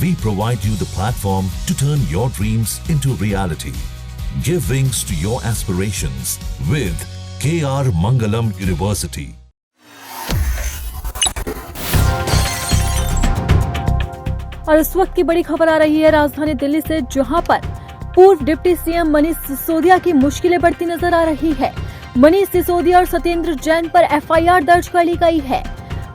We provide you the platform to turn your dreams into reality. Give wings to your aspirations with KR Mangalam University. और इस वक्त की बड़ी खबर आ रही है राजधानी दिल्ली से, जहां पर पूर्व डिप्टी सीएम मनीष सिसोदिया की मुश्किलें बढ़ती नजर आ रही है। मनीष सिसोदिया और सत्येंद्र जैन पर एफआईआर दर्ज कर ली गई है।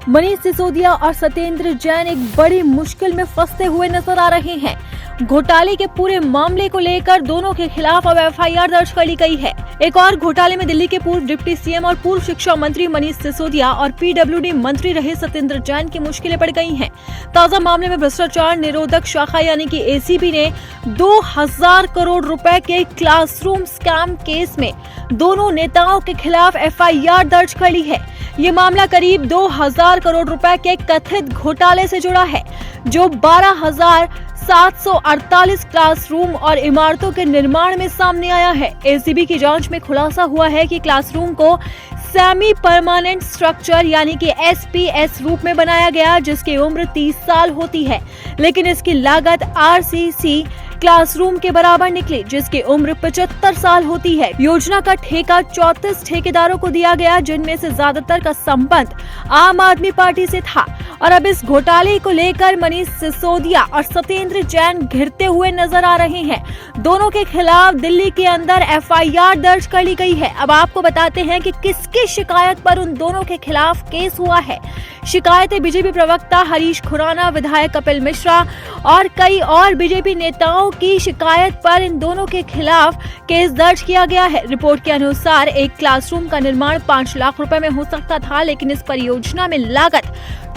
मनीष सिसोदिया और सत्येंद्र जैन एक बड़ी मुश्किल में फंसते हुए नजर आ रहे हैं। घोटाले के पूरे मामले को लेकर दोनों के खिलाफ अब एफआईआर दर्ज कर ली गई है। एक और घोटाले में दिल्ली के पूर्व डिप्टी सीएम और पूर्व शिक्षा मंत्री मनीष सिसोदिया और पीडब्ल्यूडी मंत्री रहे सत्येंद्र जैन की मुश्किलें बढ़ गई हैं। ताजा मामले में भ्रष्टाचार निरोधक शाखा यानी कि एसीबी ने 2000 करोड़ रुपए के क्लासरूम स्कैम केस में दोनों नेताओं के खिलाफ एफआईआर दर्ज कर ली है। ये मामला करीब 2000 करोड़ रुपए के कथित घोटाले से जुड़ा है, जो 12,748 क्लासरूम और इमारतों के निर्माण में सामने आया है। एसीबी की जांच में खुलासा हुआ है कि क्लासरूम को सेमी परमानेंट स्ट्रक्चर यानी कि एसपीएस रूप में बनाया गया, जिसकी उम्र 30 साल होती है, लेकिन इसकी लागत आरसीसी क्लासरूम के बराबर निकली, जिसकी उम्र 75 साल होती है। योजना का ठेका 34 ठेकेदारों को दिया गया, जिनमें से ज्यादातर का संबंध आम आदमी पार्टी से था। और अब इस घोटाले को लेकर मनीष सिसोदिया और सत्येंद्र जैन घिरते हुए नजर आ रहे हैं। दोनों के खिलाफ दिल्ली के अंदर एफआईआर दर्ज कर ली गई है। अब आपको बताते हैं कि किसकी शिकायत पर उन दोनों के खिलाफ केस हुआ है। शिकायतें बीजेपी प्रवक्ता हरीश खुराना, विधायक कपिल मिश्रा और कई और बीजेपी नेताओं की शिकायत पर इन दोनों के खिलाफ केस दर्ज किया गया है। रिपोर्ट के अनुसार एक क्लासरूम का निर्माण 5 लाख रुपए में हो सकता था, लेकिन इस परियोजना में लागत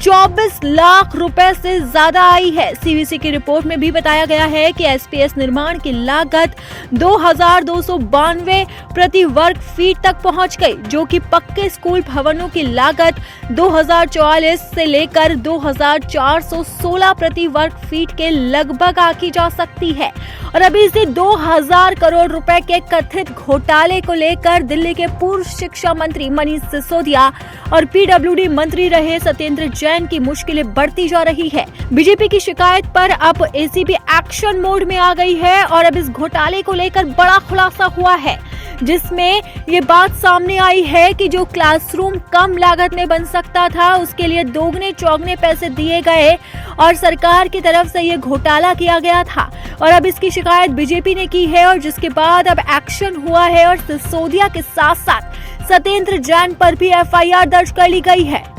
24 लाख रुपए से ज्यादा आई है। सीवीसी की रिपोर्ट में भी बताया गया है कि एसपीएस निर्माण की लागत 2292 प्रति वर्ग फीट तक पहुंच गई, जो कि पक्के स्कूल भवनों की लागत 2044 से लेकर 2416 प्रति वर्ग फीट के लगभग आंकी जा सकती है। और अभी से 2000 करोड़ रुपए के कथित घोटाले को लेकर दिल्ली के पूर्व शिक्षा मंत्री मनीष सिसोदिया और पीडब्ल्यूडी मंत्री रहे सत्येंद्र जैन की मुश्किलें बढ़ती जा रही है। बीजेपी की शिकायत पर अब एसीबी एक्शन मोड में आ गई है और अब इस घोटाले को लेकर बड़ा खुलासा हुआ है, जिसमें ये बात सामने आई है कि जो क्लासरूम कम लागत में बन सकता था, उसके लिए दोगुने चौगुने पैसे दिए गए और सरकार की तरफ से ये घोटाला किया गया था। और अब इसकी शिकायत बीजेपी ने की है और जिसके बाद अब एक्शन हुआ है और सिसोदिया के साथ साथ सत्येंद्र जैन पर भी एफआईआर दर्ज कर ली गई है।